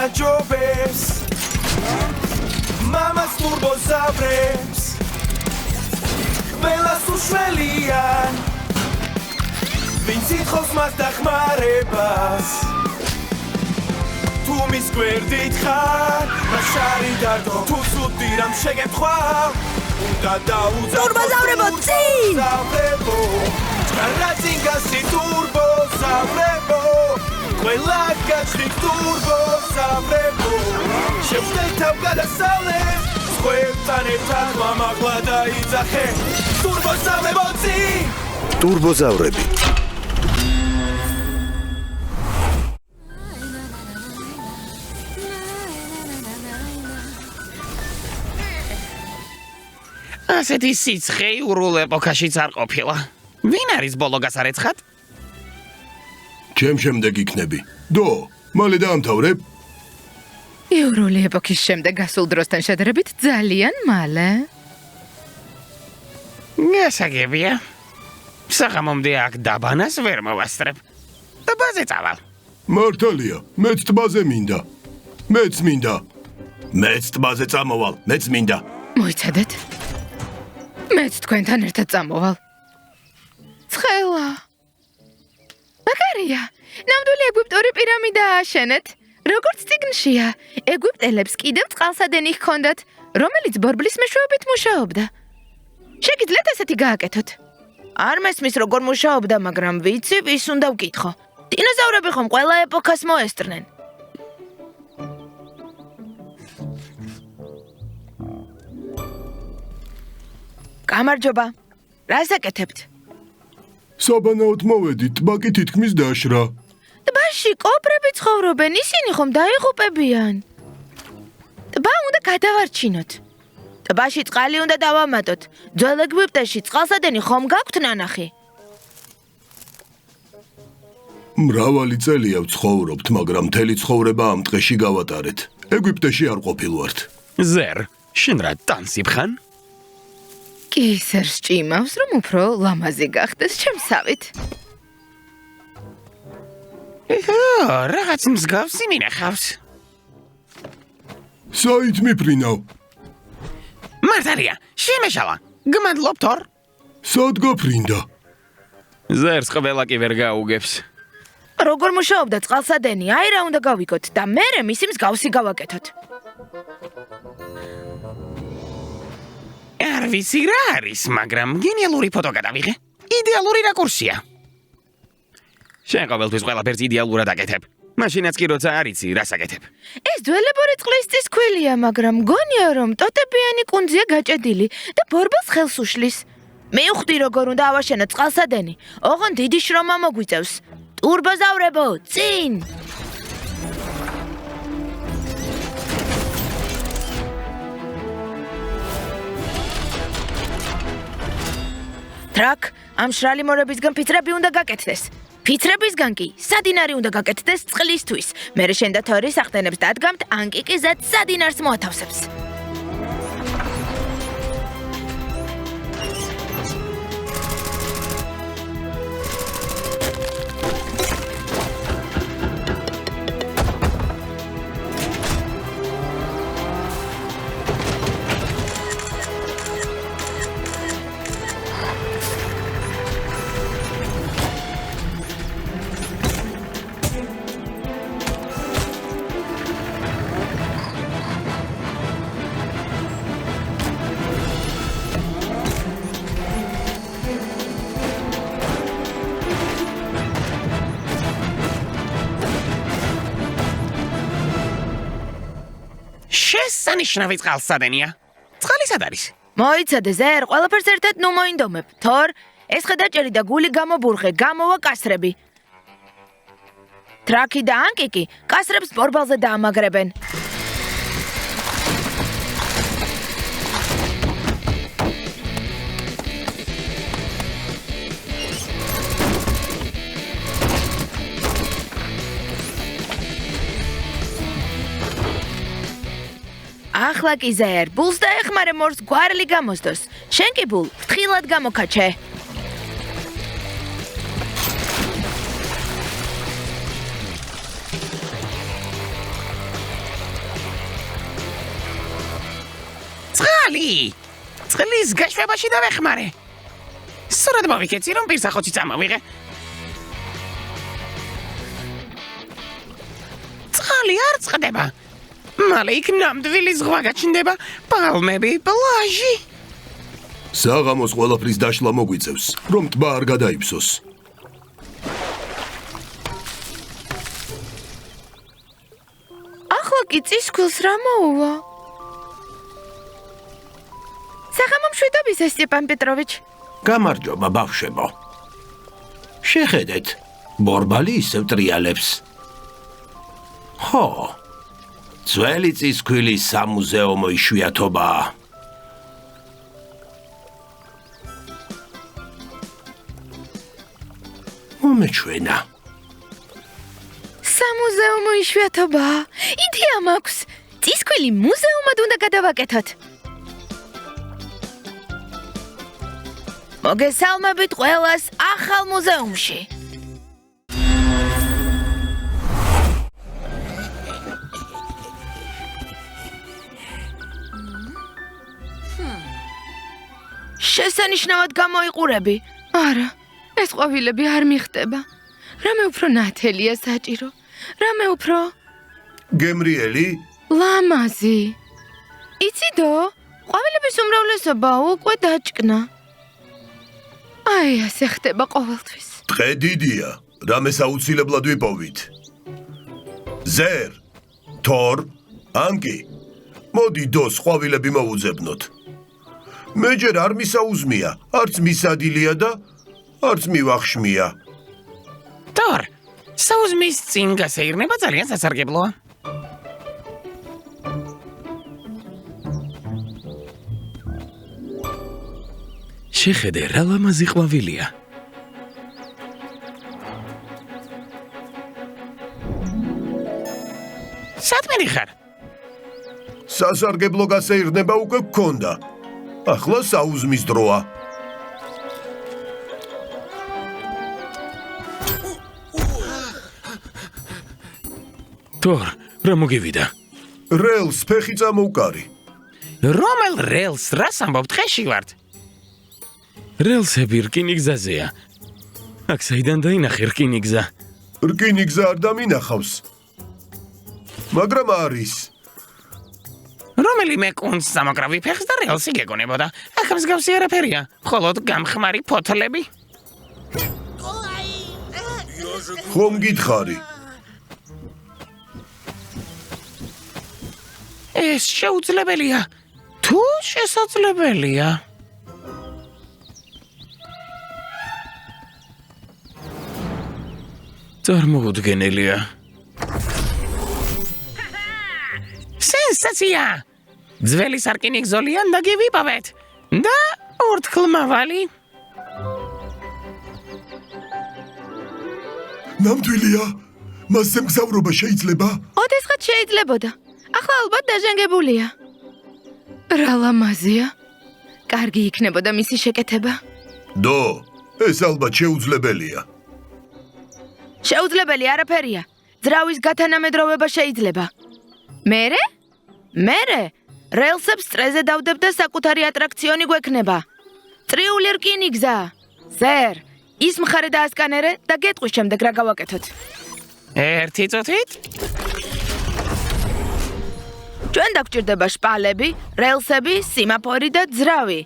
გამარჯობებს მამას ტურბოზავრებს ყველას უშველია ვინც ითხოვს მას დახმარებას თუ მის გვერდით ხარ მას არი დარდო თუ ცუდი რამ შეგეთქვა უნდა დაუძახო ტურბოზავრებო წინ რაცინგასი ტურბოზავრებო ყველა გაჩხით ტურბოზავრებო შევშლეთ თავ გადასავლეთ სხვებთან ერთად მამაღლა დაიძახე ტურბოზავრებო წინ ტურბოზავრები ასეთი სიცხე იურულ ეპოქაშიც არ ყოფილა. ვინ არის ბოლო გასარეცხად? ჩემ შემდეგ იქნები. დო, მალე დაამთავრებ? იურული ეპოქის შემდეგ გასულ დროსთან შედარებით ძალიან მალე. გასაგებია. საღამომდე აქ დაბანას ვერ მოვასწრებ. ტბაზე წავალ. მართალია, მეც ტბაზე მინდა. მეც მინდა. მეც ტბაზე წამოვალ, მეც მინდა. მოიცადეთ. მეც თქვენთან ერთად წამოვალ. ცხელა. მაგარია. ნამდვილი ეგვიპტური პირამიდა ააშენეთ. როგორც წიგნშია, ეგვიპტელებს კიდევ წყალსადენი ჰქონდათ, რომელიც ბორბლის მეშვეობით მუშაობდა. შეგიძლიათ ესეთი გააკეთოთ. არ მესმის როგორ მუშაობდა, მაგრამ ვიცი, ვის უნდა ვკითხო. დინოზავრები ხომ ყველა ეპოქას მოესწრნენ. გამარჯობა. რას აკეთებთ? საბანაოდ მოვედით, ტბა კი თითქმის დაშრა. ტბაში კობრები ცხოვრობენ, ისინი ხომ დაიღუპებიან. ტბა უნდა გადავარჩინოთ. ტბაში წყალი უნდა დავამატოთ. ძველ ეგვიპტეში წყალსადენი ხომ გაქვთ ნანახი? მრავალი წელია ვცხოვრობთ, მაგრამ მთელი ცხოვრება ამ ტყეში გავატარეთ. ეგვიპტეში არ ყოფილვართ. ზერ, შენ რა ტანსი ხან? კი ისერს ჭიმავს, რომ უფრო ლამაზი გახდეს ჩემსავით. რაღაც მსგავსი მინახავს. საით მიფრინავ? მართალია, შემეშალა. გმადლობ თორ. სად გაფრინდა? ზერს ყველა კი ვერ გაუგებს. როგორ მუშაობდა წყალსადენი? აი რა უნდა გავიგოთ და მერე მისი მსგავსი გავაკეთოთ. არ ვიცი რა არის, მაგრამ გენიალური ფოტო გადავიღე. იდეალური რაკურსია. შენ ყოველთვის ყველაფერს იდეალურად აკეთებ. მაშინაც კი როცა არ იცი, რას აკეთებ. ეს ძველებური წყლის წისქვილია, მაგრამ გონია რომ ტოტებიანი კუნძია გაჭედილი და ბორბალს ხელს უშლის. მივხვდი როგორ უნდა ავაშენოთ წყალსადენი. ოღონდ დიდი შრომა მოგვიწევს. ტურბოზავრებო, წინ! ტრაკ, ამ შრალი მორებისგან ფიცრები უნდა გაკეთდეს. ფიცრებისგან კი სადინარი უნდა გაკეთდეს წყლისთვის. მერე შენ და თორი სახტენებს დადგამთ, ანკიკიზად სადინარს მოათავსებს. შესანიშნავი წყალსადენია. წყალი სად არის? მოიცადე ზერ, ყველაფერს ერთად ნუ მოინდომებ. თორ, ეს ხედაჭერი და გული გამობურღე, გამოვა კასრები. ტრაკი და ანკიკი კასრებს ბორბალზე დაამაგრებენ. ახლა კი ზერ, ბულს დაეხმარე მორს გვარლი გამოსდოს. შენ კი ბულ, ფრთხილად გამოკაჩე. წყლის გაშვებაში დავეხმარე. სწორად მოვიქეცი, რომ პირსახოცი წამოვიღე. წყალი არ წყდება. მალე იქ ნამდვილი ზღვა გაჩნდება, პალმები, პლაჟი. საღამოს ყველაფრის დაშლა მოგვიწევს, რომ ტბა არ გადაიფსოს. ახლა კი წისქვილს რა მოუვა? საღამო მშვიდობისა, სტეპან პეტროვიჩ. გამარჯობა, ბავშვებო. შეხედეთ, ბორბალი ისევ ტრიალებს. ხო. ძველი წისქვილის სამუზეუმო იშვიათობაა. მომეჩვენა. სამუზეუმო იშვიათობა. იდეა მაქვს. წისქვილი მუზეუმად უნდა გადავაკეთოთ. მოგესალმებით ყველას ახალ მუზეუმში. შესანიშნავად გამოიყურები. არა, ეს ყვავილები არ მიხდება. რამე უფრო ნათელია საჭირო. რამე უფრო გემრიელი? ლამაზი. იციდო, ყვავილების უმრავლესობა უკვე დაჭკნა. აი, ასე ხდება ყოველთვის. დღე დიდია, რამეს აუცილებლად ვიპოვით. ზერ, თორ, ანკი. მოდი დოს ყვავილები მოუძებნოთ. მე ჯერ არ მისაუზმია, არც მისადილია და არც მივახშმია. თორ, საუზმის წინ გასეირნება ძალიან სასარგებლოა. შეხედე, რა ლამაზი ყვავილია. სათმენი ხარ? სასარგებლო გასეირნება უკვე გქონდა. ახლა საუზმის დროა. თორ, რა მოგივიდა? რელს ფეხი წამოუკარი. რომელ რელს? რას ამბობ, დღეში ვართ? რელსები რკინიგზაზეა. აქ საიდან დაინახე რკინიგზა? რკინიგზა არ დამინახავს. მაგრამ არის. რომელიმე კუნძ სამოკრავი ფეხს და რელსი გეგონებოდა. აქ მსგავსი არაფერია, მხოლოდ გამხმარი ფოთლები. ხომ გითხარი? ეს შეუძლებელია. თუ შესაძლებელია. წარმოუდგენელია. სენსაცია! ძველი სარკინიგზოლიან და გივიპოვეთ. და ორთქლმავალი. ნამდვილია? მასზე მგზავრობა შეიძლება? ოდესღაც შეიძლებოდა. ახლა ალბათ დაჟანგებულია. რა ლამაზია. კარგი იქნებოდა მისი შეკეთება. დო, ეს ალბათ შეუძლებელია. შეუძლებელი არაფერია. ძრავის გათანამედროვება შეიძლება. მერე? რელსებს წრეზე დავდებ და საკუთარი ატრაქციონი გვექნება. წრიული რკინიგზა. ზერ, ის მხარე დაასკანერე და გეტყვის შემდეგ რა გავაკეთოთ. ერთი წუთით? ჩვენ დაგჭირდება შპალები, რელსები, სიმაფორი და ძრავი.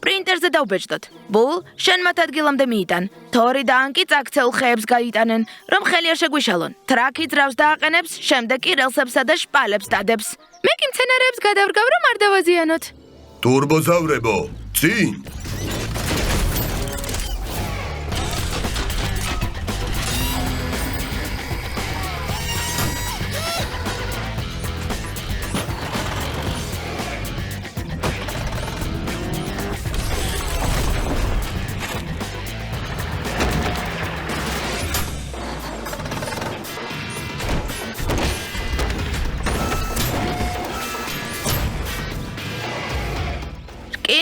პრინტერზე დავბეჭდოთ. ბულ, შენ მათ ადგილამდე მიიტან. თორი და ანკი წაქცეულ ხეებს გაიტანენ, რომ ხელი არ შეგვიშალონ. ტრაკი ძრავს დააყენებს, შემდეგ კი რელსებსა და შპალებს დადებს. მე კი მცენარეებს გადავრგავ, რომ არ დავაზიანოთ. ტურბოზავრებო, წინ!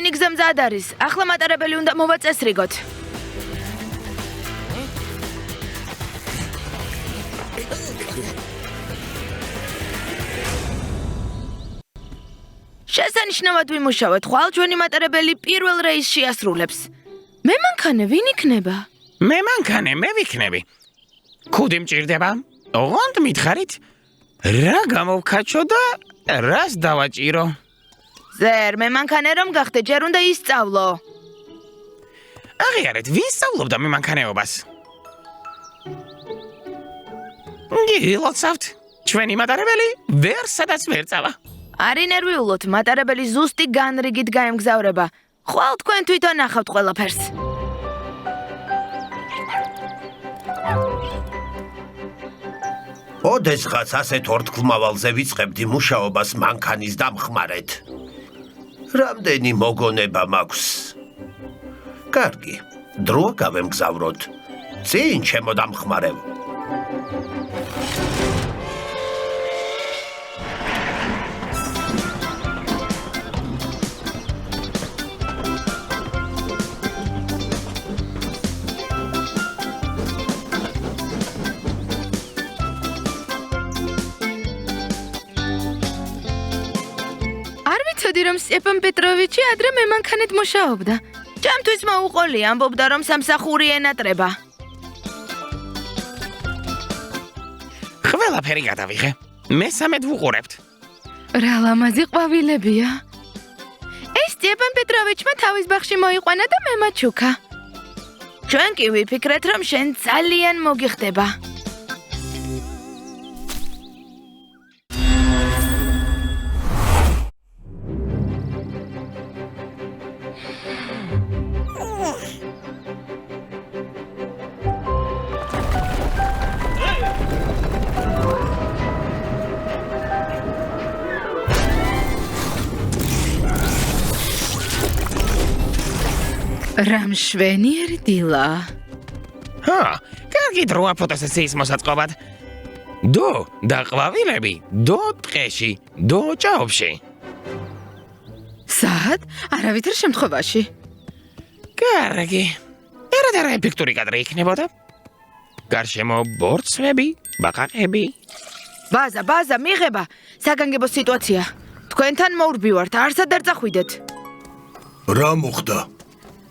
რკინიგზა მზად არის. ახლა მატარებელი უნდა მოვაწესრიგოთ. შესანიშნავად ვიმუშავეთ, ხვალ ჩვენი მატარებელი პირველ რეისს შეასრულებს. მე მანქანე ვინ იქნება? მე მანქანე, მე ვიქნები. ქუდი მჭირდება? ოღონდ მითხარით? რა გამოვქაჩო და რას დავაჭირო? ზერ, მე მანქანე რომ გახდე, ჯერ უნდა ისწავლო. აღიარეთ, ვისწავლობდა მე მანქანეობას? გილოცავთ, ჩვენი მატარებელი ვერ სადაც ვერ წავა. არ ინერვიულოთ, მატარებელი ზუსტი განრიგით გაემგზავრება. ხვალ თქვენ თვითონ ნახავთ ყველაფერს. ოდესღაც ასეთ ორთქლმავალზე ვიწყებდი მუშაობას მანქანის დამხმარეთ. რამდენი მოგონება მაქვს? კარგი, დროა გავემგზავროთ. წინ ჩემო დამხმარეო. ვიცოდი რომ სტეპან პეტროვიჩი ადრე მე მანქანით მუშაობდა. ჩემთვის მოუყოლი ამბობდა რომ სამსახური ენატრება. ყველაფერი გადავიღე. მესამედ ვუყურებთ. რა ლამაზი ყვავილებია. ეს სტეპან პეტროვიჩმა თავის ბაღში მოიყვანა და მე მაჩუქა. ჩვენ კი ვიფიქრეთ რომ შენ ძალიან მოგიხდება. რა მშვენიერი დილა. კარგი დროა ფოტოსესიის მოსაწყობად. დო და ყვავილები, დო ტყეში, დო ჭაობში. სად? არავითარ შემთხვევაში. კარგი. ერადარა ეფექტური კადრი იქნებოდა. გარშემო ბორცვები, ბაყაყები. ბაზა, მიღება. საგანგებო სიტუაცია. თქვენთან მოვრბივართ, არსად არ წახვიდეთ. რა მოხდა?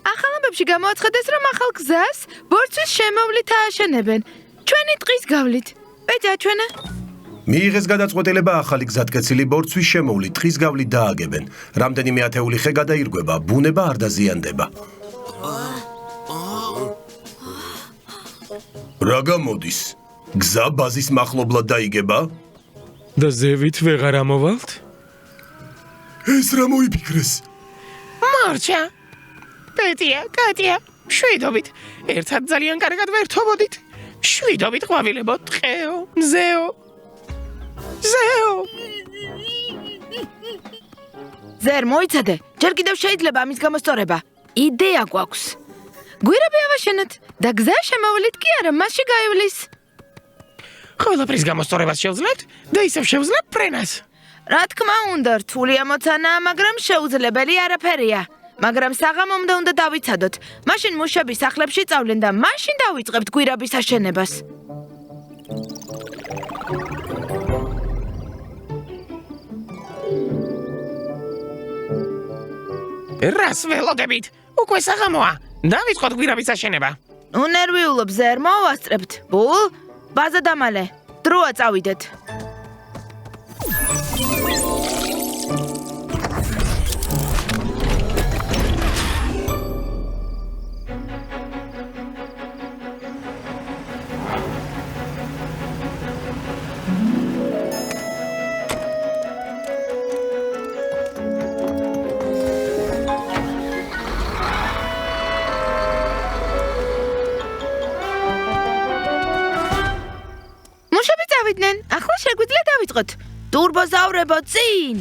ახალ ამბებში გამოაცხადეს, რომ ახალ გზას ბორცვის შემოვლით ააშენებენ. ჩვენი ტყის გავლით. ეძაჩვენა. მიიღეს გადაწყვეტილება ახალი გზატკეცილი ბორცვის შემოვლით ტყის გავლით დააგებენ. რამდენიმე ათეული ხე გადაირგვება, ბუნება არ დაზიანდება. რა გამოდის? გზა ბაზის მახლობლად დაიგება? და ზევით ვეღარ ამოვალთ? ეს რა მოიფიქრეს? მორჩა. კატია, შვიდობით. ერთად ძალიან კარგად ვერთობოდით. შვიდობით ყვავილებო, ტყეო, მზეო. ზერ, მოიცადე. ჯერ კიდევ შეიძლება ამის გამოსწორება. იდეა გვაქვს. გვირაბი ავაშენოთ და გზა შემოვლით კი არა, მასში გაივლის. ყველაფრის გამოსწორებას შევძლებთ და ისევ შევძლებ ფრენას. რა თქმა უნდა, რთული ამოცანაა, მაგრამ შეუძლებელი არაფერია. მაგრამ საღამომდე უნდა დავიცადოთ. მაშინ მუშები სახლებში წავლენ და მაშინ დავიწყებთ გვირაბის აშენებას. რას ველოდებით? უკვე საღამოა. დავიწყოთ გვირაბის აშენება. ნუ ნერვიულობ, ზერ, მოვასწრებთ. ბულ, ბაზა დამალე. დროა წავიდეთ. ახლა შეგვიძლია დავიწყოთ. ტურბოზავრებო, წინ!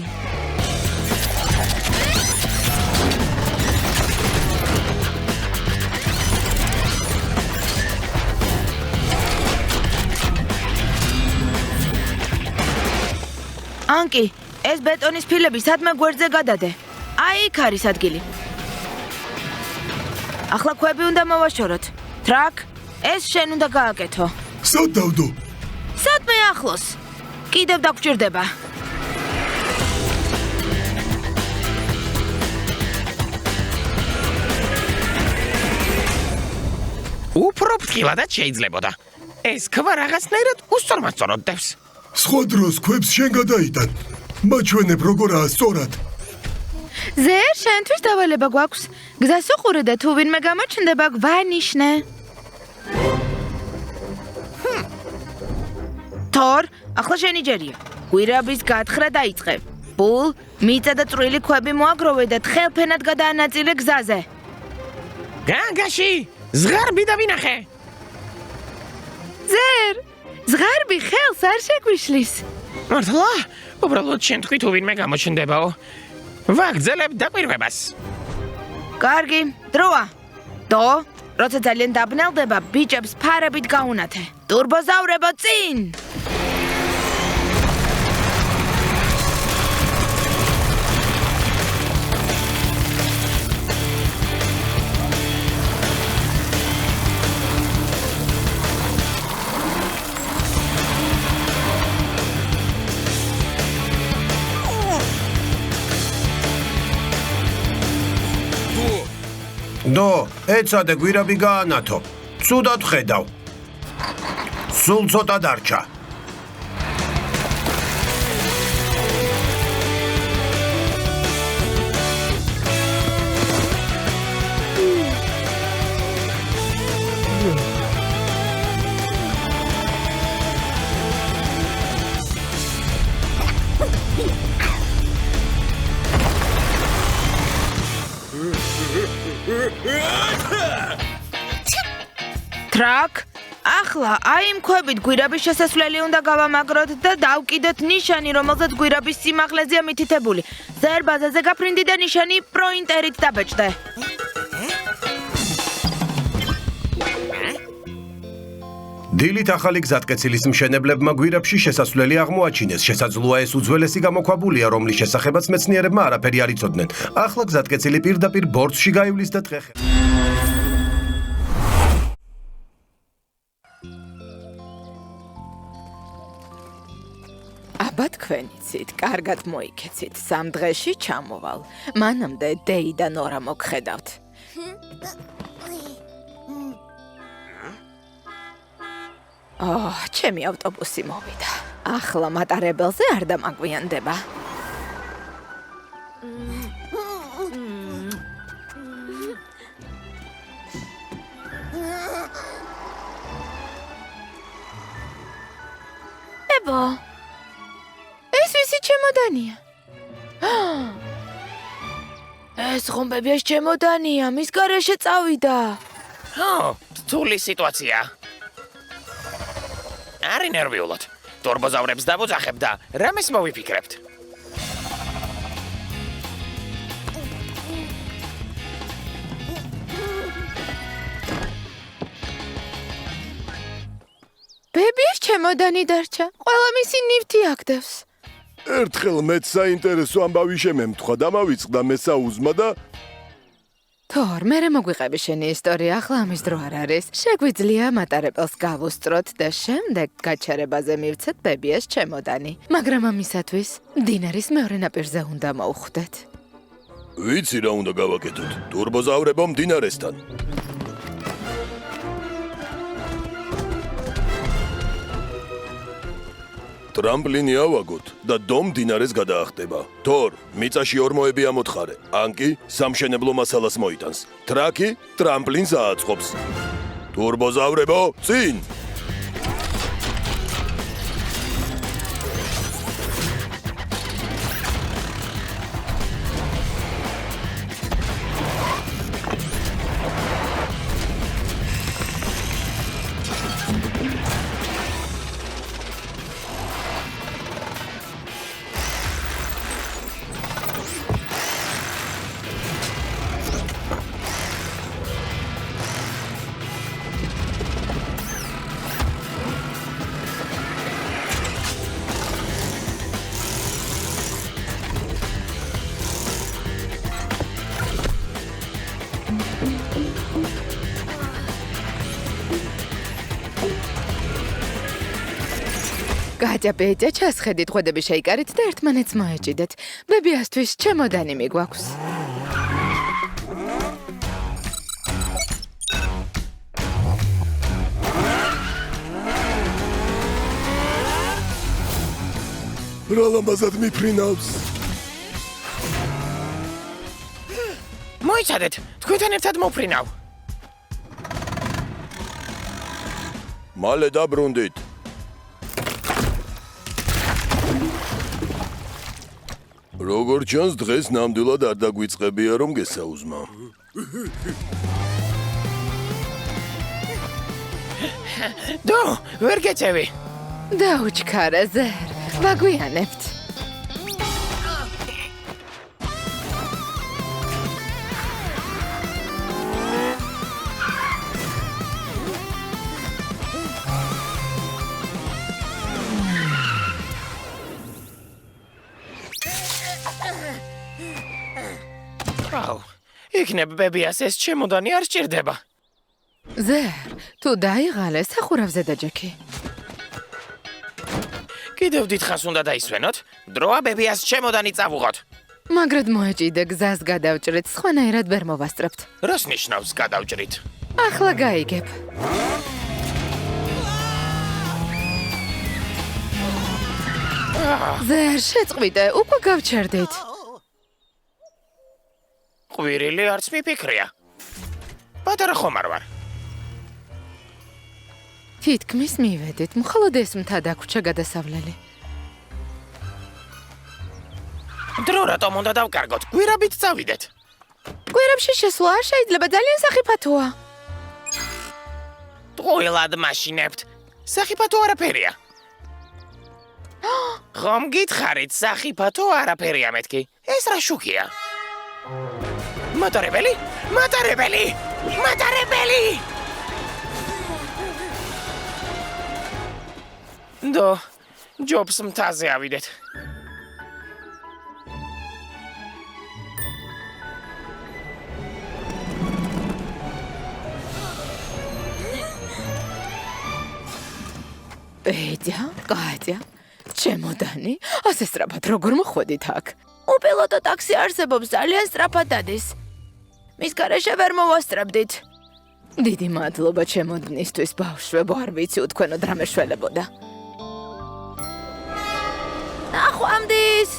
ანკი, ეს ბეტონის ფილები სადმე გვერდზე გადადე. აი იქ არის ადგილი. ახლა ქვები უნდა მოვაშოროთ. ტრაკ, ეს შენ უნდა გააკეთო. სად დავდო? სადმე ახლოს. კიდევ დაგჭირდება. უფრო ფრთხილადაც შეიძლებოდა. ეს ქვა რაღაცნაირად უსწორმასწოროდ დევს. სხვა დროს ქვებს შენ გადაიტან. მაჩვენებ როგორაა სწორად. ზერ, შენთვის დავალება გვაქვს. გზას უყურე და თუ ვინმე გამოჩნდება, გვანიშნე. თორ, ახლა შენი ჯერია. გვირაბის გათხრა დაიწყე. ბულ, მიწა და წვრილი ქვები მოაგროვე და თხელფენად გადაანაწილე გზაზე. განგაში, ზღარბი დავინახე. ზერ, ზღარბი ხელს არ შეგვიშლის. მართლა? უბრალოდ შენ თქვი თუ ვინმე გამოჩნდებაო. ვაგრძელებ დაკვირვებას. კარგი, დროა. დო, როცა ძალიან დაბნელდება, ბიჭებს ფარებით გაუნათე. ტურბოზავრებო წინ! დო, ეცადე გვირაბი გაანათო. ცუდად ხედავ. სულ ცოტა დარჩა. ტრაკ, ახლა აი იმ ქვებით გვირაბის შესასვლელი უნდა გავამაგროთ და დავკიდოთ ნიშანი, რომელზეც გვირაბის სიმაღლეზეა მითითებული. ზერ ბაზაზე გაფრინდი და ნიშანი პროინტერით დაბეჭდე. დილით ახალი გზატკეცილის მშენებლებმა გვირაბში შესასვლელი აღმოაჩინეს. შესაძლოა ეს უძველესი გამოქვაბულია, რომლის შესახებაც მეცნიერებმა არაფერი არ იცოდნენ. ახლა გზატკეცილი პირდაპირ ბორცვში გაივლის და თხეხე. აბა თქვენ იცით, კარგად მოიქეცით, 3 დღეში ჩამოვალ. მანამდე დეი და ნორა მოგხედავთ. ჩემი ავტობუსი მოვიდა. ახლა მატარებელზე არ დამაგვიანდება. ებო, ეს ვისი ჩემოდანია? ეს ხომბები ეს ჩემოდანია, მის გარეშე წავიდა. რთული სიტუაცია. არი ნერვიულად. ტურბოზავრებს დავუძახებ და რამეს მოვიფიქრებთ. ბებიეს ჩემოდანი დარჩა. ყველა მისი ნივთი აგდებს. ერთხელ მეც საინტერესო ამბავი შემემთხვა და მავიწყდა მესაუზმა და თორ, მერე მოგვიყევი შენი ისტორია, ახლა ამის დრო არ არის. შეგვიძლია მატარებელს გავუსწროთ და შემდეგ გაჩერებაზე მივცეთ ბებიეს ჩემოდანი. მაგრამ ამისათვის მდინარის მეორე ნაპირზე უნდა მოვხვდეთ. ვიცი რა უნდა გავაკეთოთ. ტურბოზავრებო მდინარესთან. ტრამპლინი ავაგოთ და დომ მდინარეს გადაახტება. თორ, მიწაში ორმოები ამოთხარე. ანკი სამშენებლო მასალას მოიტანს. ტრაკი ტრამპლინს ააწყობს. ტურბოზავრებო, წინ! გაჭაპეჭა ჩასხედით, ხვედები შეიკარით და ერთმანეთს მოეჭიდეთ. ბებიასთვის ჩემოდანი მიგვაქვს. რა ლამაზად მიფრინავს. მოიცადეთ, თქვენთან ერთად მოფრინავ. მალე დაბრუნდით. როგორ ჩანს დღეს ნამდვილად არ დაგვიწყებია რომ გესაუზმა. დო, ვერ გეწევი. დაუჩქარა ზერ, ვაგვიანებთ. აუ, იქნებ ბებიას ეს ჩემოდანი არ სჭირდება. ზერ, თუ დაიღალე სახურავზე დაჯექი. კიდევ დიდხანს უნდა დაისვენოთ, დროა ბებიას ჩემოდანი წავუღოთ. მაგრად მოეჭიდე გზას გადავჭრით, სხვანაირად ვერ მოვასწრებთ. რას ნიშნავს გადავჭრით? ახლა გაიგებ. ზერ, შეწყვიტე, უკვე გავჩერდით. ყვირილი არც მიფიქრია. პატარა ხომ არ ვარ. თითქმის მივედით, მხოლოდ ეს მთა დაგვრჩა გადასავლელი. დრო რატომ უნდა დავკარგოთ? გვირაბით წავიდეთ. გვირაბში შესვლა არ შეიძლება, ძალიან სახიფათოა. ტყუილად მაშინებთ. სახიფათო არაფერია. ხომ გითხარით, სახიფათო არაფერია მეთქი. ეს რა შუქია? მატარებელი? მატარებელი! მატარებელი! დო, ჯობს მთაზე ავიდეთ. ბედია, კატია, ჩემოდანი, ასე სწრაფად როგორ მოხვედით აქ? უპილოტო ტაქსი არსებობს, ძალიან სწრაფად დადის. მის გარეშე ვერ მოვასწრებდით. დიდი მადლობა ჩემოდნისთვის, ბავშვებო, არ ვიცი უთქვენოდ რა მეშველებოდა. ნახვამდის!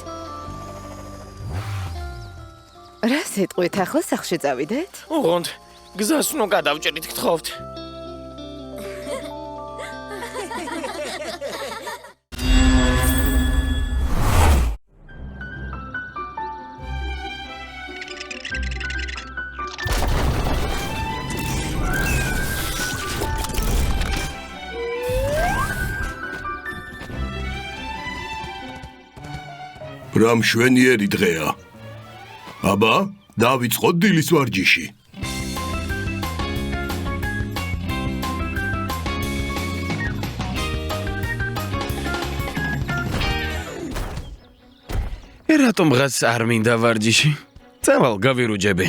რა სიტყვით ახლა სახლში წავიდეთ? უღონდ, გზას ნუ გადავჭრით, გთხოვთ. რა მშვენიერი დღეა. აბა, დავიწყოთ დილის ვარჯიში. რატომ ღაც არ მინდა ვარჯიში? წავალ, გავირუჯები.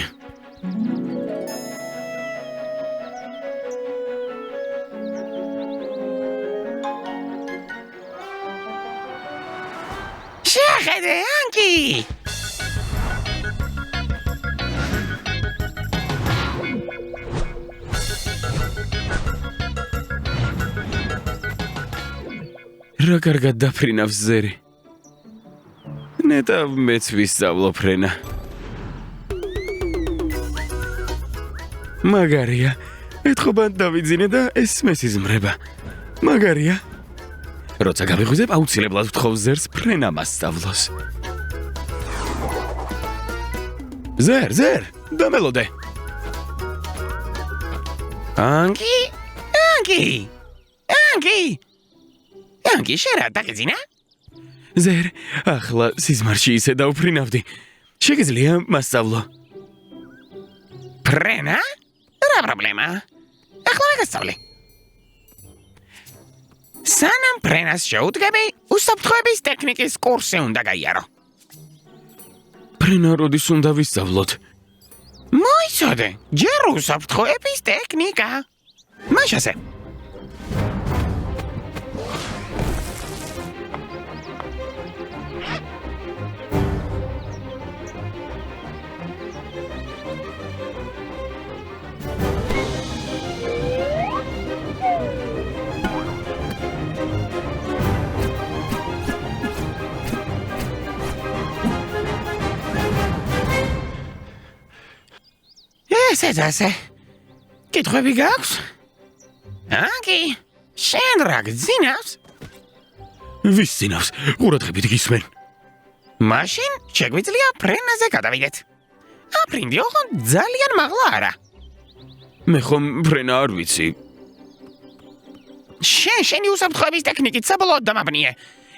შეხედე, ანკი! რა კარგად დაფრინავს ზერი. ნეტავ მეც ვისწავლო ფრენა. მაგარია, ეთხოვან დავიძინე და ეს მესიზმრება. მაგარია. როცა გავიღვიძებ, აუცილებლად ვთხოვ ზერს ფრენა მასწავლოს. ზერ, დამელოდე. ანკი! ანკი, შენ რა დაგეძინა? ზერ, ახლა სიზმარში ისე დავფრინავდი. შეგიძლია მასწავლო. ფრენა? რა პრობლემა? ახლა ვაგასწავლე. სანამ ფრენას შეუდგები, უსაფრთხოების ტექნიკის კურსი უნდა გაიარო. ფრენა როდის უნდა ვისწავლოთ? მოიცადე, ჯერ უსაფრთხოების ტექნიკა. მაშასე. ასე. კითხვები გაქვს? აკი, შენ რა გძინავს? ვის ძინავს? ყურადღებით გისმენ. მაშინ შეგვიძლია ფრენაზე გადავიდეთ. აფრინდი ოღონდ ძალიან მაღლა არა. მე ხომ ფრენა არ ვიცი. შენი უსაფრთხოების ტექნიკით საბოლოოდ დამაბნიე.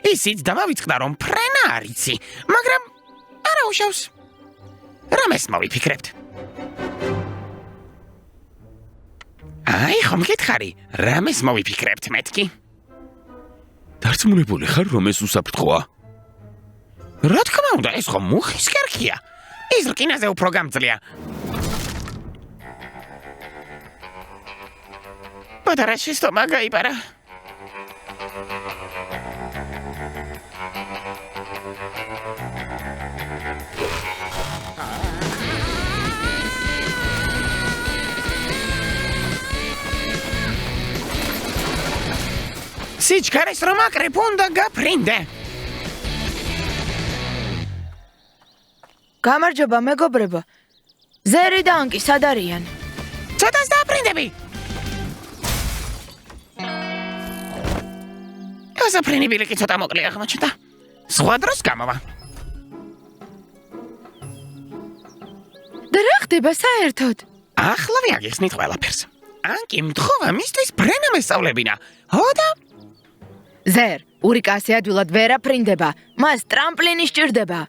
ისიც დამავიწყდა რომ ფრენა არ იცი, მაგრამ არა უშავს. რამეს მოვიფიქრებთ? აი, ხომ გითხარი, რამეს მოვიფიქრებთ მეთქი? დარწმუნებული ხარ რომ ეს უსაფრთხოა? რა თქმა უნდა, ეს ხომ მუხის კერქია. ის რკინაზე უფრო გამძლეა. პატარა შეცდომა გაიპარა. სიჩქარის რომ აკრებ უნდა გაფრინდე. გამარჯობა, მეგობრებო. ზერი და ანკი სად არიან? ცოტას დააფრინდები. გასაფრენი ბილიკი ცოტა მოკლე აღმოჩნდა. სხვა დროს გამოვა. და რა ხდება საერთოდ? ახლა ვიაგიხსნით ყველაფერს. ანკი მთხოვა მისთვის ფრენა მესწავლებინა. ჰოდა ზერ, ურიკასი ადვილად ვერ აფრინდება. მას ტრამპლინი სჭირდება.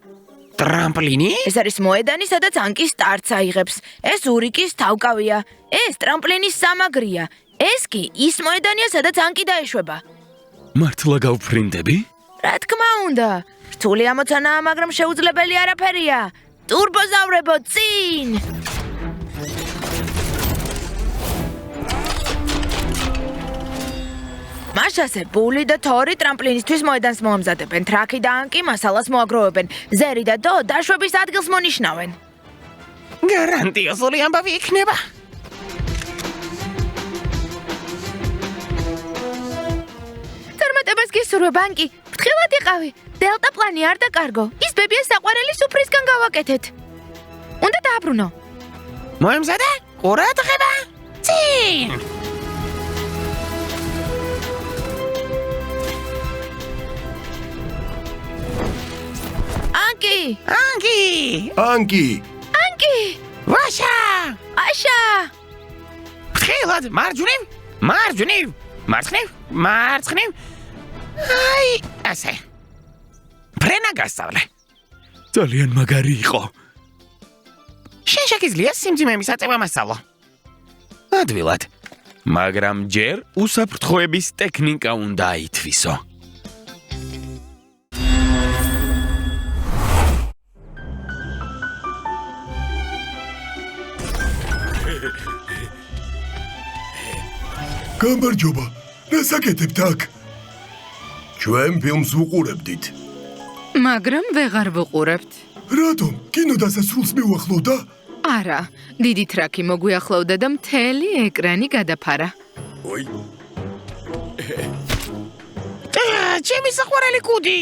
ტრამპლინი? ეს არის მოედანი, სადაც ანკი სტარტს აიღებს. ეს ურიკის თავკავია. ეს ტრამპლინის სამაგრია. ეს კი ის მოედანია, სადაც ანკი დაეშვება. მართლა გავფრინდები? რა თქმა უნდა. რთული ამოცანაა, მაგრამ შეუძლებელი არაფერია. ტურბოზავრებო, წინ! მაშასე ბული და თორი ტრამპლინისთვის მოედანს მოამზადებენ. ტრაკი და ანკი მასალას მოაგროვებენ. ზერი და დო დაშვების ადგილს მონიშნავენ. გარანტიოზული ამბავი იქნება. წარმატებას გისურვებ, ანკი. ფრთხილად იყავი. დელტა პლანი არ დაკარგო. ის ბებია საყვარელი სუფრისგან გავაკეთეთ. უნდა დააბრუნო. მოემზადე? ყურადღება? წინ! ანკი! ანკი! ანკი! ვაშა! აშა! ფრთხილად, მარჯვნივ! მარცხნივ! აი, ასე. ფრენა გასწავლე. ძალიან მაგარი იყო. შენ შეგიძლია სიმძიმე მისაწევა მასწავლო. ადვილად. მაგრამ ჯერ უსაფრთხოების ტექნიკა უნდა აითვისო. გამარჯობა. რა საკეთებთ აქ? ჩვენ ფილმს ვუყურებდით. მაგრამ ვეღარ ვუყურებთ. რატომ? კინო დასასრულს მიუახლოვდა? არა, დიდი ტრაკი მოგვიახლოვდა და მთელი ეკრანი გადაფარა. ჩემი საყვარელი კუდი.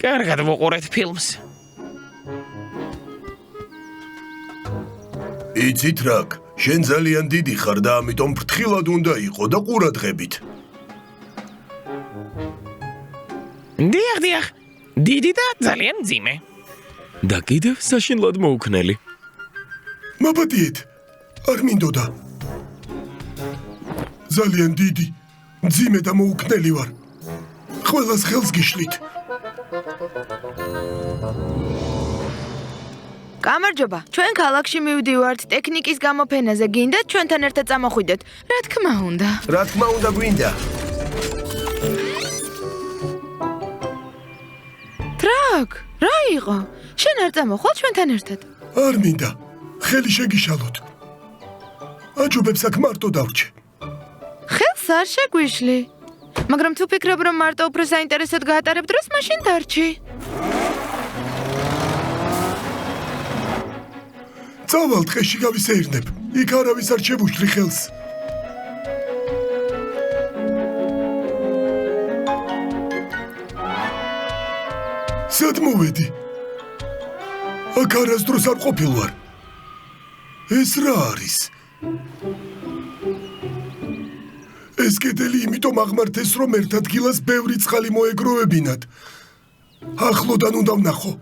კარგად ვუყურეთ ფილმს. იცით რაკ, შენ ძალიან დიდი ხარ და ამიტომ ფრთხილად უნდა იყო და ყურადღებით. დიახ, დიდი და ძალიან მძიმე. და კიდევ საშინლად მოუქნელი. მაპატიეთ, არ მინდოდა. ძალიან დიდი, მძიმე და მოუქნელი ვარ. ყველას ხელს გიშლით. გამარჯობა, ჩვენ ქალაქში მივდივართ ტექნიკის გამოფენაზე. გინდათ ჩვენთან ერთად წამოხვიდეთ? რა თქმა უნდა. რა თქმა უნდა გვინდა. ტრაკ, რა იყო? შენ არ წამოხვალ ჩვენთან ერთად? არ მინდა. ხელი შეგიშალოთ. აჯობებს აქ მარტო დავრჩე. ხელს არ შეგვიშლი. მაგრამ თუ ფიქრობ რომ მარტო უფრო საინტერესოდ გაატარებ დროს, მაშინ დარჩი. წავალ ტყეში გავისეირნებ. იქ არავის არ შემუშლი ხელს. სად მოვედი? აქ არასდროს არ ყოფილ ვარ. ეს რა არის? ეს კედელი იმიტომ აღმართეს, რომ ერთ ადგილას ბევრი წყალი მოეგროვებინათ. ახლოდან უნდა ვნახო.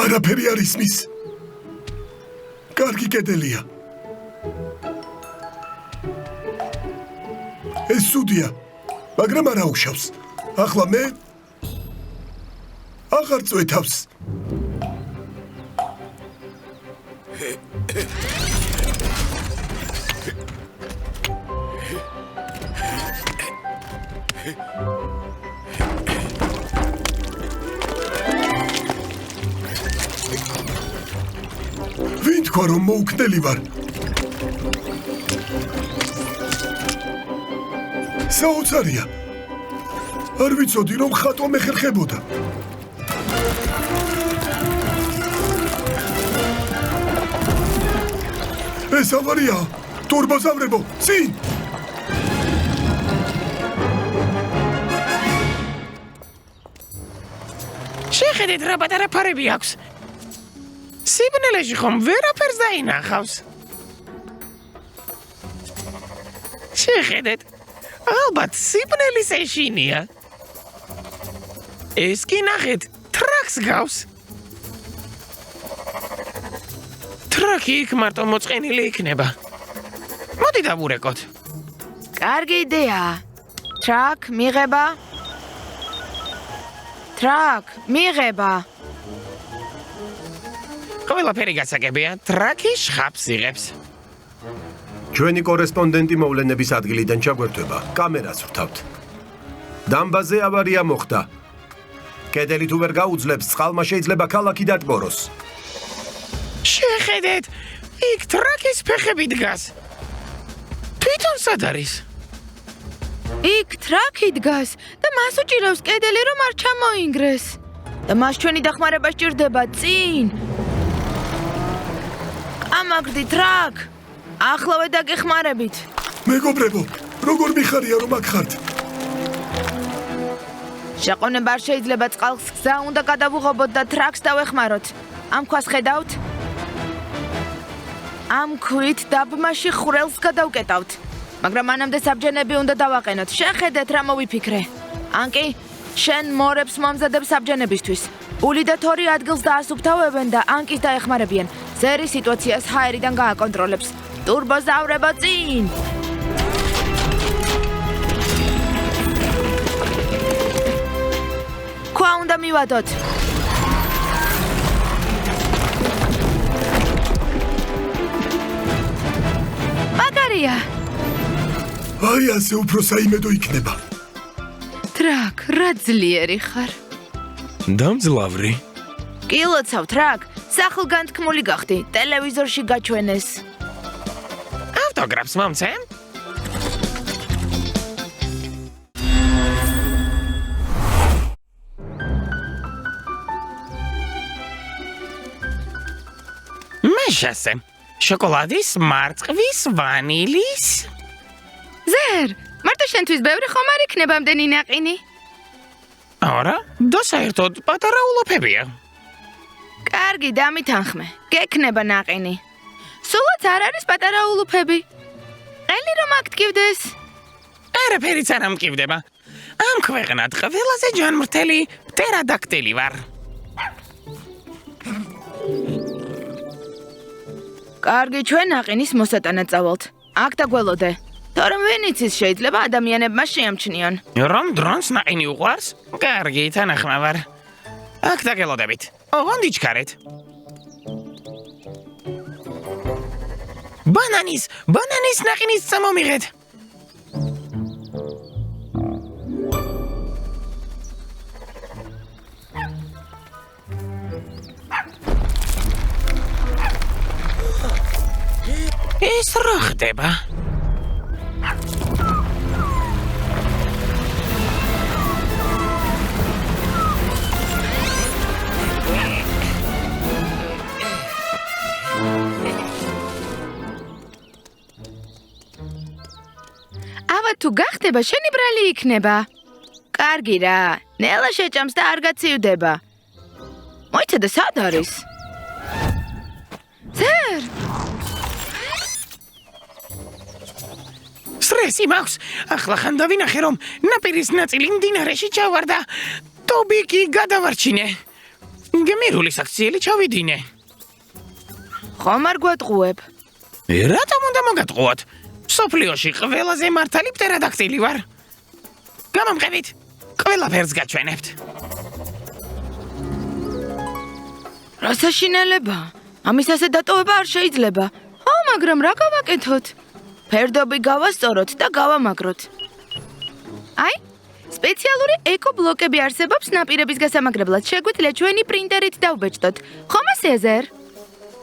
არაფერი არ ისმის. კარგი კედელია. ეს სუდია, მაგრამ არ აუშავს. ახლა მე აღარ წვეთავს. ვინ თქვა რომ მოუქნელი ვარ? საოცარია. არ ვიცოდი რომ ხატვა მეხერხებოდა. ეს ავარია. ტურბოზავრებო, წინ! შეხედეთ რა პატარა ფარები აქვს. სიბნელეში ხომ ვერაფერს დაინახავს. შეხედეთ. ალბათ სიბნელის ეშინია. ეს კი ნახეთ, ტრაქს გავს. ტრაკი იქ მარტო მოწყენილი იქნება. მოდი დავურეკოთ. კარგი იდეა. ტრაკ მიღება. ტრაკ მიღება. ყველაფერი გასაგებია, ტრაკი შხაპს იღებს. ჩვენი კორესპონდენტი მოვლენების ადგილიდან ჩაგვერთვება. კამერას ვრთავთ. დამბაზე ავარია მოხდა. კედელი თუ ვერ გაუძლებს, წყალმა შეიძლება ქალაქი დატბოროს. შეხედეთ, იქ ტრაკის ფეხები დგას. თვითონ სად არის? იქ ტრაკი დგას და მას უჭირავს კედელი რომ არ ჩამოინგრეს. და მას ჩვენი დახმარება სჭირდება წინ. ამაგრდი ტრაკ. ახლავე დაგეხმარებით. მეგობრებო, როგორ მიხარია რომ აქ ხართ? შეყონება არ შეიძლება წყალს გზა უნდა გადავუღობოთ და ტრაკს დავეხმაროთ. ამ ქვას ხედავთ? ამ ქვით დაბმაში ხვრელს გადავკეტავთ. მაგრამ მანამდე საბჯენები უნდა დავაყენოთ. შეხედეთ რა მოვიფიქრე. ანკი, შენ მორებს მომზადებ საბჯენებისთვის. ული და თორი ადგილს დაასუფთავებენ და ანკის დაეხმარებიან. ზერი სიტუაციას ჰაერიდან გააკონტროლებს. ტურბოზავრებო წინ! ქვა უნდა მივადოთ. მაგარია. აი ასე უფრო საიმედო იქნება. ტრაკ, რა ძლიერი ხარ. დამძლავრი. კილოცავ ტრაკ, სახლგანთქმული გახდი, ტელევიზორში გაჩვენეს. ავტოგრაფს მომცემ? მე შესემ. შოკოლადის, მარწყვის, ვანილის. ზერ, მარტო შენთვის ბევრი ხომ არ იქნება ამდენი ნაყინი? არა, და საერთოდ პატარა ულოფებია. კარგი, დამითანხმე. გექნება ნაყინი. სულაც არ არის პატარა ულუფები. ყელი რომ აქტივდეს. არაფერიც არ ამკივდება. ამ ქვეყნად ყველაზე ჯანმრთელი პტერადაქტილი ვარ. კარგი, ჩვენ ნაყინის მოსატანად წავალთ. აქ დაგველოდე. თორემ ვინ იცის, შეიძლება ადამიანებმა შეამჩნიონ. რომ დრონს ნაყინი უყვარს? კარგი, თანახმა ვარ. აქ დაგელოდებით. ოღონდ იჩქარეთ. ბანანის ნაყინის წამომიღეთ. ეს რა ხდება? თუ გახდება, შენი ბრალი იქნება. კარგი რა, ნელა შეჭამს და არ გაცივდება. მოიცადე, სად არის? ზერ! სტრესი მაქვს. ახლა ხან დავინახე, რომ ნაპირის ნაწილი მდინარეში ჩავარდა. ტობიკი გადავარჩინე. გემირული საქციელი ჩავიდინე. ხომ არ გვატყუებ? რატომ უნდა მოგატყუოთ? სოფლიოში ყველაზე მართალი პტერადაქტილი ვარ. გამომყევით. ყველაფერს გაჩვენებთ. რა საშინელება? ამის ასე დატოვება არ შეიძლება. ხო, მაგრამ რა გავაკეთოთ? ფერდობი გავასწოროთ და გავამაგროთ. აი, სპეციალური ეკობლოკები არსებობს ნაპირების გასამაგრებლად. შეგვიძლია ჩვენი პრინტერით დავბეჭდოთ. ხომ ასე ზერ?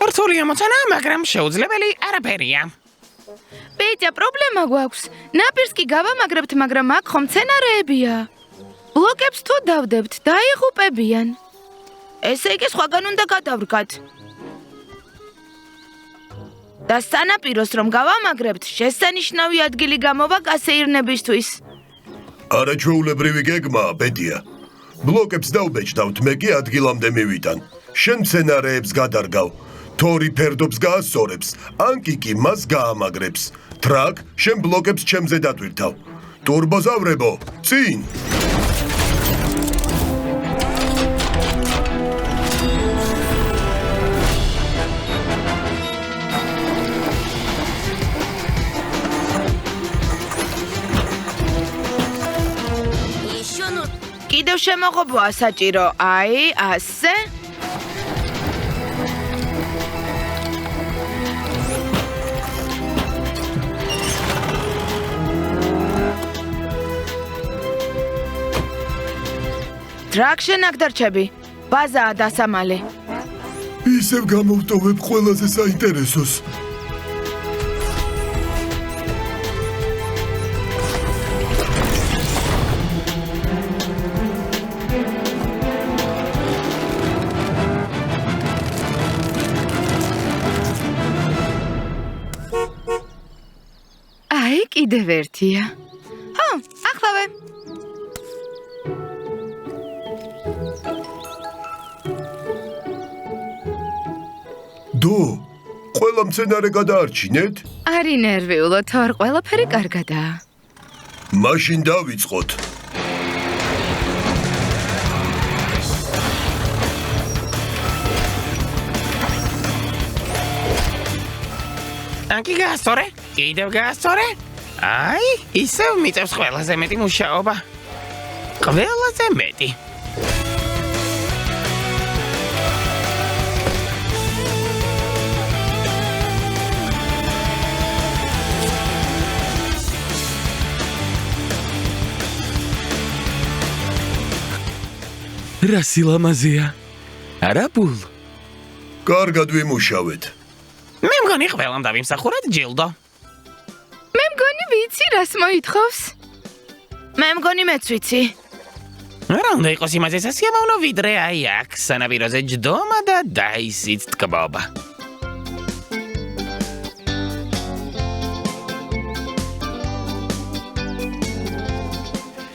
რთული ამოცანა, მაგრამ შეუძლებელი არაფერია. ბეჭა, პრობლემა გვაქვს. ნაპირს კი გავამაგრებთ, მაგრამ აქ ხომ მცენარეებია. ბლოკებს თუ დავდებთ, დაიღუპებიან. ესე იგი სხვაგან უნდა გადავრგათ. და სანაპიროს რომ გავამაგრებთ, შესანიშნავი ადგილი გამოვა გასეირნებისთვის. არაჩვეულებრივი გეგმაა, ბედია. ბლოკებს დავბეჭდავთ, მე კი ადგილამდე მივიტან. შენ მცენარეებს გადარგავ. თორი ფერდობს გაასწორებს, ანკი კი მას გაამაგრებს. ტრაკ, შენ ბლოკებს ჩემზე დატვირთავ. ტურბოზავრებო, წინ! კიდევ შემოღობაა საჭირო. აი, ასე. ტრაქშენ აქ დარჩები. ბაზაა დასამალი. ისევ გამოვტოვებ ყველაზე საინტერესოს. აი, კიდევ ერთია. ხო, ახლავე. დო, ყველა მცენარე გადაარჩინეთ? არი ნერვიულო, თორ ყველაფერი კარგადაა. მაშინ დავიწყოთ. ანკი გაასწორე? კიდევ გაასწორე? აი, ისევ მიწევს ყველაზე მეტი მუშაობა. ყველაზე მეტი. რა სილამაზეა. არა ბულ. კარგად ვიმუშავეთ. მე მგონი ყველამ დავიმსახურეთ ჯილდო. მე მგონი ვიცი, რას მოითხოვს. მე მგონი მეც ვიცი. რა უნდა იყოს იმაზე სასიამოვნო ვიდრე აი აქ სანაპიროზე ჯდომა და დაისიც თკბობა.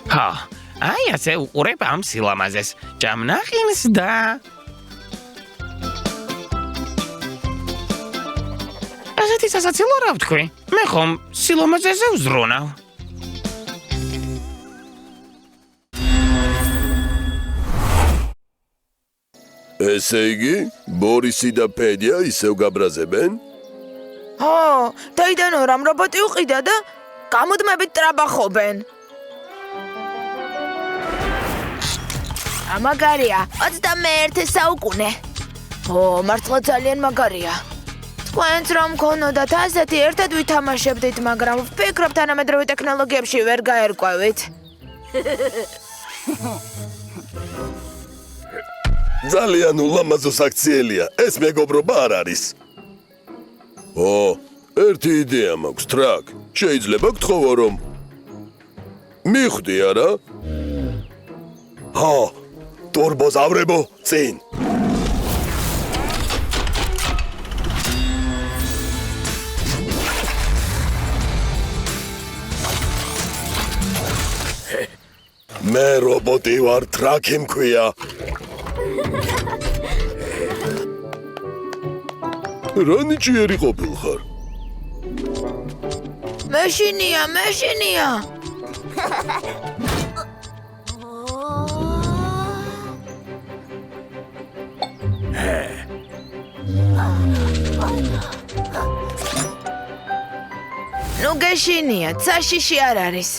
ჰა, აი ასე უყურებ ამ სილამაზეს. ჭამნახინს და ასეთი სასაცილო რა ვთქვი? მე ხომ სილამაზეზე ვზრუნავ. ესე იგი, ბორისი და ფედია ისევ გაბრაზებენ? ხო, დაიდანო რამ რობოტი უყიდა და გამუდმებით ტრაბახობენ. ამაგარია, 21 საუკუნე. ო, მართლა ძალიან მაგარია. თქვენც რომ მქონოდათ ასეთი ერთად ვითამაშებდით, მაგრამ ვფიქრობ თანამედროვე ტექნოლოგიებში ვერ გაერკვევით. ძალიან ულამაზო საქციელია, ეს მეგობრობა არ არის. ო, ერთი იდეა მაქვს, ტრაკ. შეიძლება გთხოვო რომ მიხვდი არა? ჰა, ტურბოზავრებო, წინ. მე რობოტი ვარ, ტრაკი მქვია. რა ნიჭიერი ყოფილხარ? მეშინია. ნუ გეშინია, საშიში არ არის.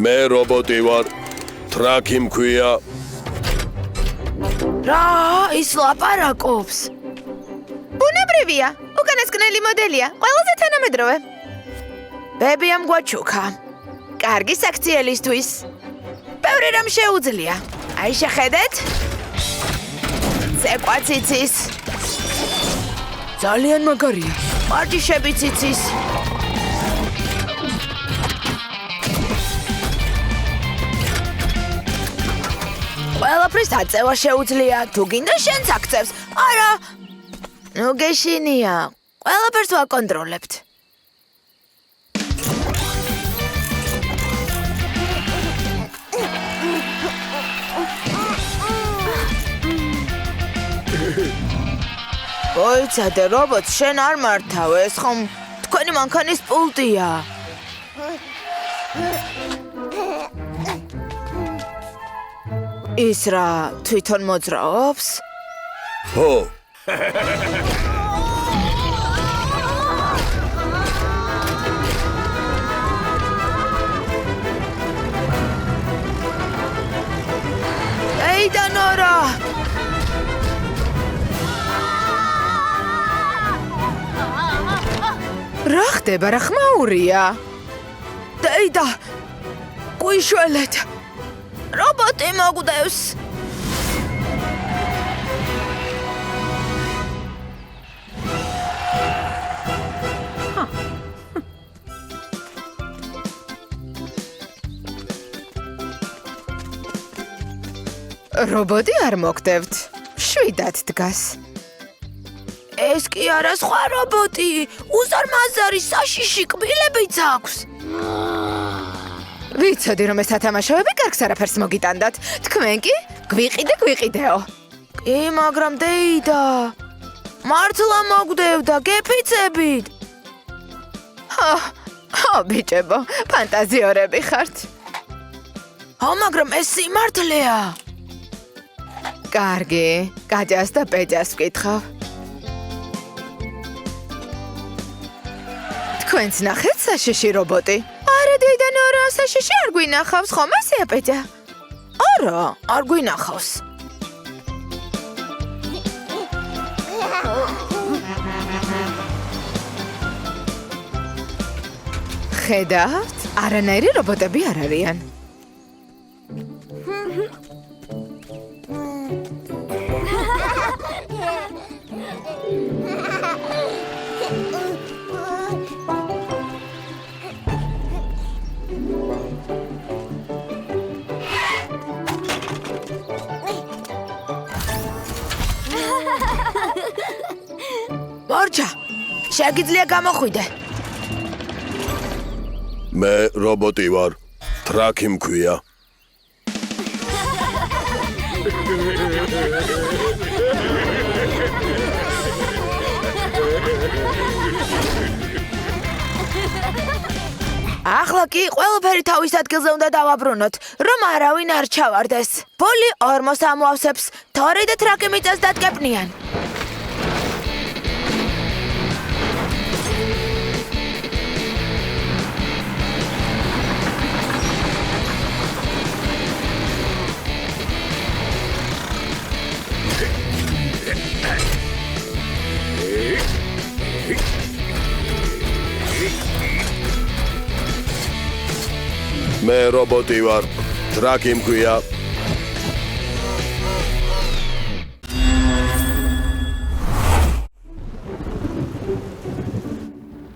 მე რობოტი ვარ, ტრაკი მქვია. რა, ის ლაპარაკობს. ბუნებრივია, უკანასკნელი მოდელია, ყველაზე თანამედროვე. ბებიამ გვაჩუქა. კარგი საქციელისთვის. ბევრი რამ შეუძლია. აი შეხედეთ. ცეკვაც იცის. ძალიან მაგარია. პარჭიშებიც იცის. ყველაფრის აწევა შეუძლია. თუ გინდა შენც აქცევს. არა. ნუ გეშინია. ყველაფერს ვაკონტროლებთ. ოიცადე, რობოტს შენ არ მართავ, ეს ხომ თქვენი მანქანის პულტია. ის რა, თვითონ მოძრაობს? ხო. ეი და ნორა! რა ხდება, რა ხმაურია? დეიდა! გვიშველეთ! რობოტი მოგვდევს! რობოტი არ მოგდევთ. შვიდად დგას. ეს კი არა სხვა რობოტი, უზარმაზარი საშიში კბილებიც აქვს. ვიცოდი რომ ეს სათამაშოები კარგს არაფერს მოგიტანდათ. თქვენ კი გვიყიდეო. კი, მაგრამ დეიდა. მართლა მოგდევდა, გეფიცებით. ხო, ბიჭებო, ფანტაზიორები ხართ. ხო, მაგრამ ეს სიმართლეა. კარგი, გაჯას და პეჯას ვკითხავ. თქვენც ნახეთ საშიში რობოტი? არა დეიდა ნორა, საშიში არ გვინახავს, ხომ ესეა პეჯა? არა, არ გვინახავს. ხედავთ? არანაირი რობოტები არ არიან. მორჩა, შეგიძლია გამოხვიდე. მე რობოტი ვარ, ტრაკი მქვია. ახლა კი ყველაფერი თავის ადგილზე უნდა დავაბრუნოთ, რომ არავინ არ ჩავარდეს. ბოლი ორმოს ამოვსებს, თორი და ტრაკი მიწას დადგებნიან. მე რობოტი ვარ, ტრაკი მქვია.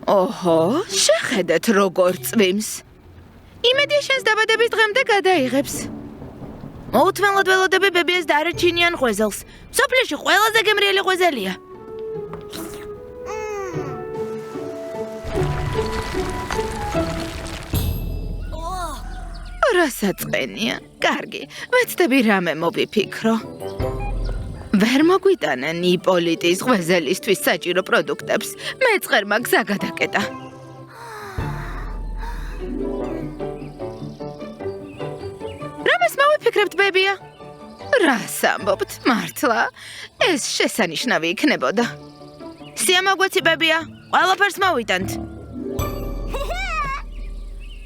ოჰო, შეხედეთ როგორ წვიმს. იმედია შენს დაბადების დღემდე გადაიღებს. მოუთმენლად ველოდები ბებიას დარეჩინიან ღვეზელს. სოფლიოში ყველაზე გემრიელი ღვეზელია. რასაწყენია? კარგი, ვეცდები რამე მოვიფიქრო. ვერ მოგვიტანენ იპოლიტის ღვეზელისთვის საჭირო პროდუქტებს. მეწყერმა გზა გადაკეტა. რამეს მოვიფიქრებთ, ბებია? რას ამბობთ, მართლა? ეს შესანიშნავი იქნებოდა. სიამაგვეცი, ბებია, ყველაფერს მოვიტანთ.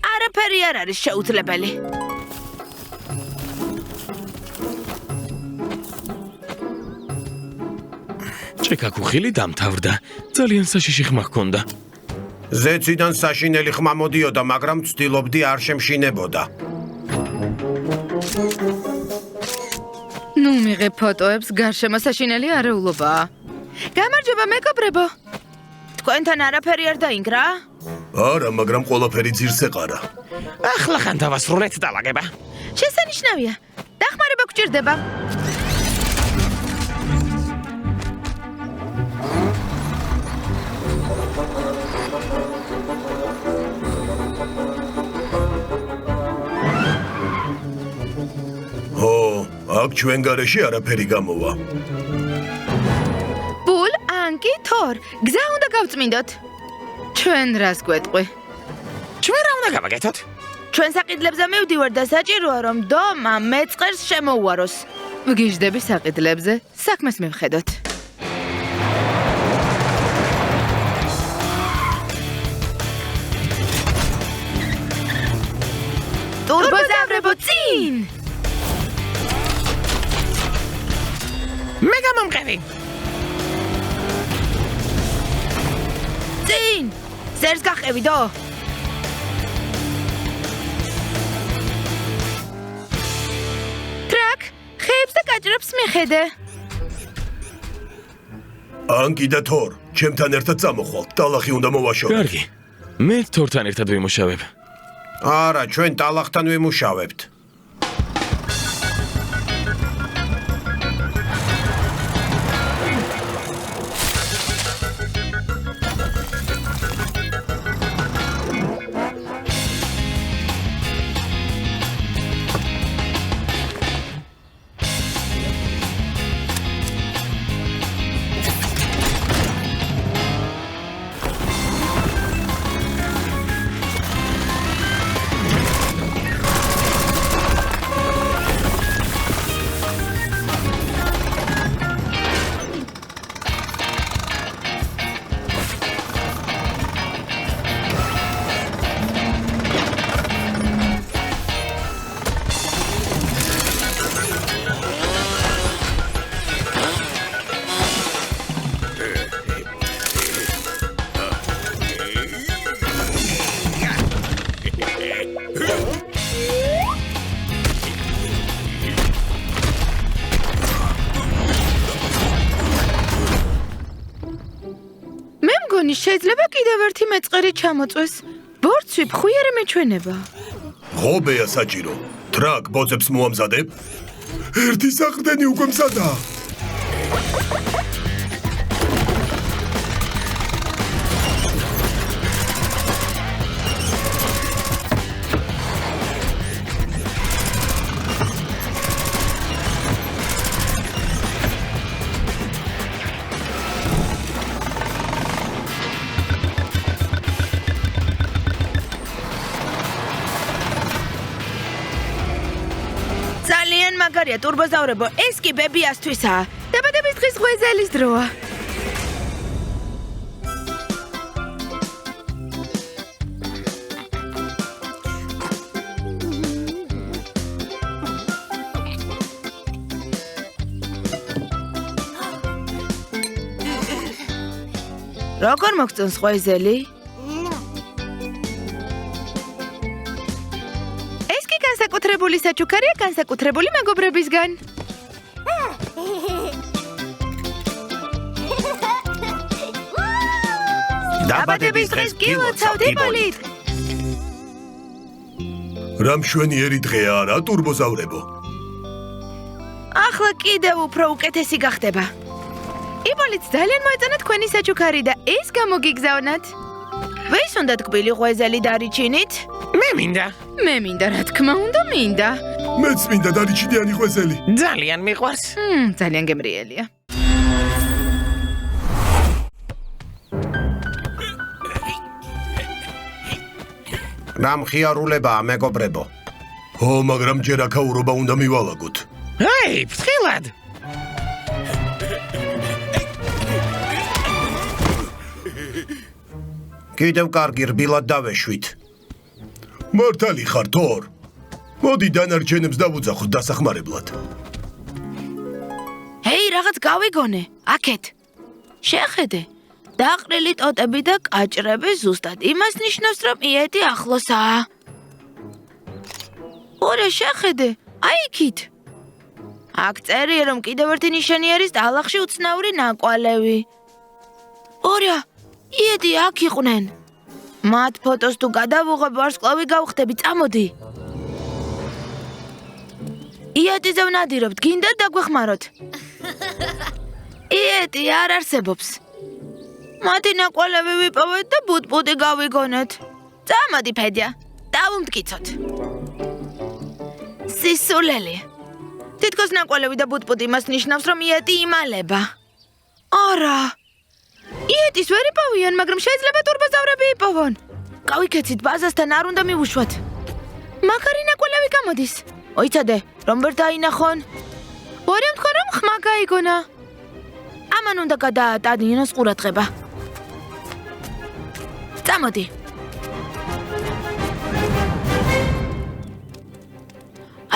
არაფერი არ არის შეუძლებელი. ჭექაქუხილი დამთავრდა. ძალიან საშიში ხმა ჰქონდა. ზეციდან საშინელი ხმა მოდიოდა, მაგრამ ვცდილობდი არ შემშინებოდა. ნუ მიღებ ფოტოებს, გარშემო საშინელი არეულობაა. გამარჯობა, მეგობრებო. თქვენთან არაფერი არ დაინგრა? არა, მაგრამ ყველაფერი ძირს ეყარა. ახლა ხან დავასრულეთ დალაგება. შესანიშნავია. დახმარება გჭირდება. აქ ჩვენ გარეში არაფერი გამოვა. ბულ, ანკი, თორ, გზა უნდა გავწმინდოთ. ჩვენ რას გვეტყვი? ჩვენ რა უნდა გავაკეთოთ? ჩვენ საყიდლებზე მივდივარ და საჭიროა რომ დომა მეწყერს შემოუაროს. ვგიჟდები საყიდლებზე, საქმეს მივხედოთ. ტურბოზავრებო წინ! მე გამომყევი. წინ! ზერს გაყევიდო? ტრაკ, ხეებს და გაჭრებს მიხედე. ანკი და თორ, ჩემთან ერთად წამოხვალთ, ტალახი უნდა მოვაშოროთ. კარგი. მე თორთან ერთად ვიმუშავებ. არა, ჩვენ ტალახთან ვიმუშავებთ. შეიძლება კიდევ ერთი მეწყერი ჩამოწვეს. ბორცვი ფხვიერი მეჩვენება. ღობეა საჭირო. ტრაკ ბოძებს მოამზადებ? ერთი საყრდენი უკვე მზადაა. მაგარია ტურბოზავრებო, ეს კი ბებიასთვისაა. დაბადების დღის ღვეზელის დროა. როგორ მოგწონს ღვეზელი? განსაკუთრებული საჩუქარია განსაკუთრებული მეგობრებისგან. დაბადების დღეს გილოცავთ იპოლიტ. რა მშვენიერი დღეა არა ტურბოზავრებო. ახლა კიდევ უფრო უკეთესი გახდება. იპოლიტს ძალიან მოეწონა თქვენი საჩუქარი და ეს გამოგიგზავნათ. ვის უნდა თქმილი ღვეზელი დარიჩინით? მე მინდა. მე მინდა, რა თქმა უნდა, მინდა. მეც მინდა დარიჩიდიანი ხვესელი. ძალიან მიყვარს. ძალიან გემრიელია. რა მხიარულებაა, მეგობრებო? ო, მაგრამ ჯერ აქაურობა უნდა მივალაგოთ. აი, ფრთხილად. კიდევ კარგი რბილად დავეშვით. მართალი ხარ, თორ? მოდი დანარჩენებს დავუძახოთ დასახმარებლად. ჰეი, რაღაც გავიგონე. აქეთ. შეხედე. დაყრილი ტოტები და კაჭრები ზუსტად იმას ნიშნავს, რომ იეტი ახლოსაა. ორე შეხედე. აი იქით. აქ წერია, რომ კიდევ ერთი ნიშანი არის დალახში უცნაური ნაკვალევი. ორე, იეტი აქ იყვნენ. მათ ფოტოს თუ გადავუღებ, ვარსკვლავი გავხდები, წამოდი. იეტიზე ვნადირობთ, გინდათ დაგვეხმაროთ. იეტი არ არსებობს. მათი ნაკვალევი ვიპოვეთ და ბუტბუდი გავიგონეთ. წამოდი, ფედია, დავუმტკიცოთ. სისულელი. თითქოს ნაკვალევი და ბუტბუდი იმას ნიშნავს, რომ იეტი იმალება. არა. იეტის ვერ იპოვიან, მაგრამ შეიძლება ტურბოზავრები იპოვონ. გავიქეცით, ბაზასთან არ უნდა მივუშვათ. მაგარი ნაკვალევი გამოდის. ოიცადე, რომ ვერ დაინახონ. ორი მთქვა, რომ ხმა გაიგონა. ამან უნდა გადაატანინოს ყურადღება. წამოდი.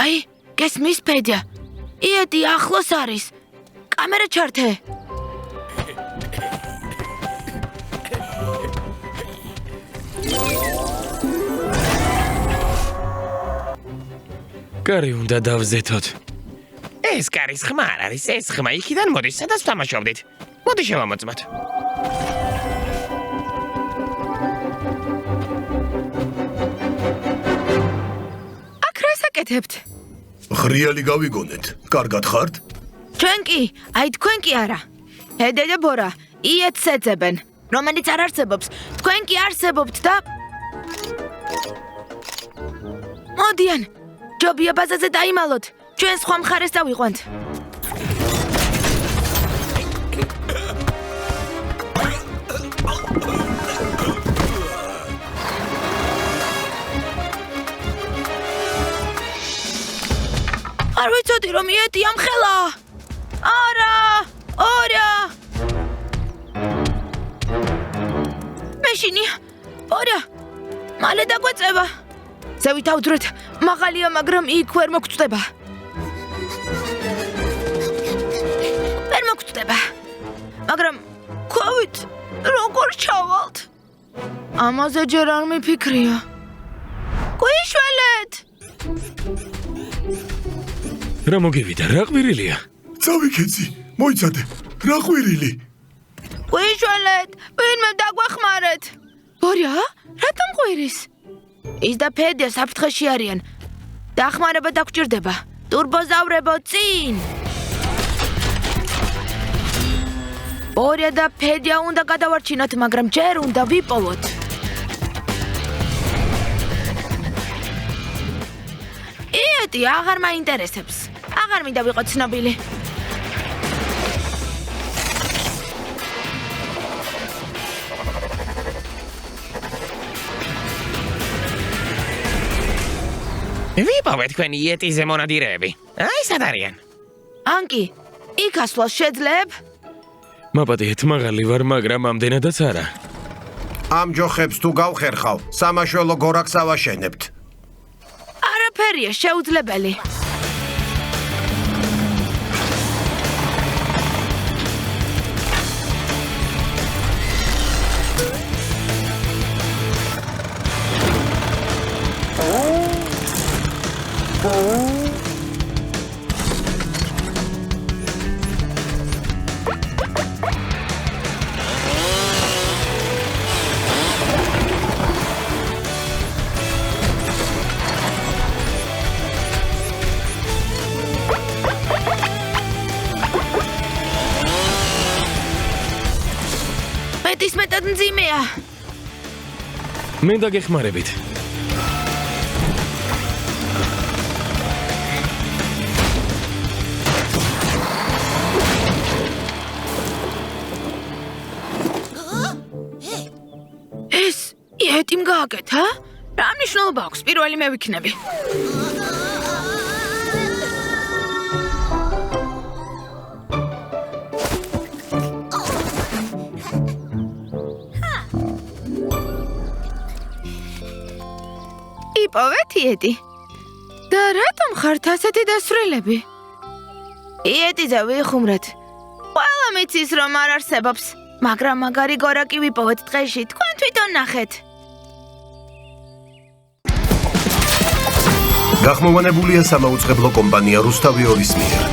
აი, გესმის ფედია. იეტი ახლოს არის. კამერა ჩართე. კარი უნდა დავზეთოთ. ეს კარის ხმა არ არის, ეს ხმა იქიდან მოდის, სადაც თამაშობდით. მოდი შევამოწმოთ. აქ რას აკეთებთ? ღრიალი გავიგონეთ. კარგად ხართ? ჩვენ კი, აი თქვენ კი არა. ჰედე და ბორა, იეტს ეძებენ, რომელიც არ არსებობს. თქვენ კი არსებობთ და მოდიან. ჯობია ბაზაზე დაიმალოთ. ჩვენ სხვა მხარეს დავიყვანთ. არ ვიცოდი რომ იეტი ამხელა. არა, ორა. მეშინი, ორა. მალე დაგვეწევა. ზევით ავდრეთ, მაღალია, მაგრამ იქ ვერ მოგწდება. ვერ მოგწდება. მაგრამ ქვევით როგორ ჩავალთ? ამაზე ჯერ არ მიფიქრია. გვიშველეთ! რა მოგივიდა, რა ყვირილია? წავიქეცი, მოიცადე, რა ყვირილი? გვიშველეთ, ვინმე დაგვეხმარეთ. ბორია, რატომ ყვირის? ის და ფედია საფრთხეში არიან. დახმარება დაგჭირდება. ტურბოზავრებო, წინ! ბორია და ფედია უნდა გადავარჩინოთ, მაგრამ ჯერ უნდა ვიპოვოთ. იეტი აღარ მაინტერესებს. აღარ მინდა ვიყო ცნობილი. ვიპოვეთ თქვენი იეტიზე მონადირეები. აი, სად არიან? ანკი, იქ ასვლას შეძლებ? მაპატიეთ, მაღალი ვარ, მაგრამ ამდენადაც არა. ამ ჯოხებს თუ გავხერხავ, სამაშველო გორაკს ავაშენებთ. არაფერია შეუძლებელი. მეტის მეტად მძიმეა. მე დაგეხმარებით. გააკეთა? რა მნიშვნელობა აქვს? პირველი მე ვიქნები. იპოვეთ იეტი. და რატომ ხართ ასეთი დასვრელები? იეტიზე ვიხუმრეთ. ყველა მიცის რომ არ არსებობს, მაგრამ მაგარი გორაკი ვიპოვეთ დღეში. თქვენ თვითონ ნახეთ. გახმოვანებულია სამაუწყებლო კომპანია რუსთავი ორის მიერ.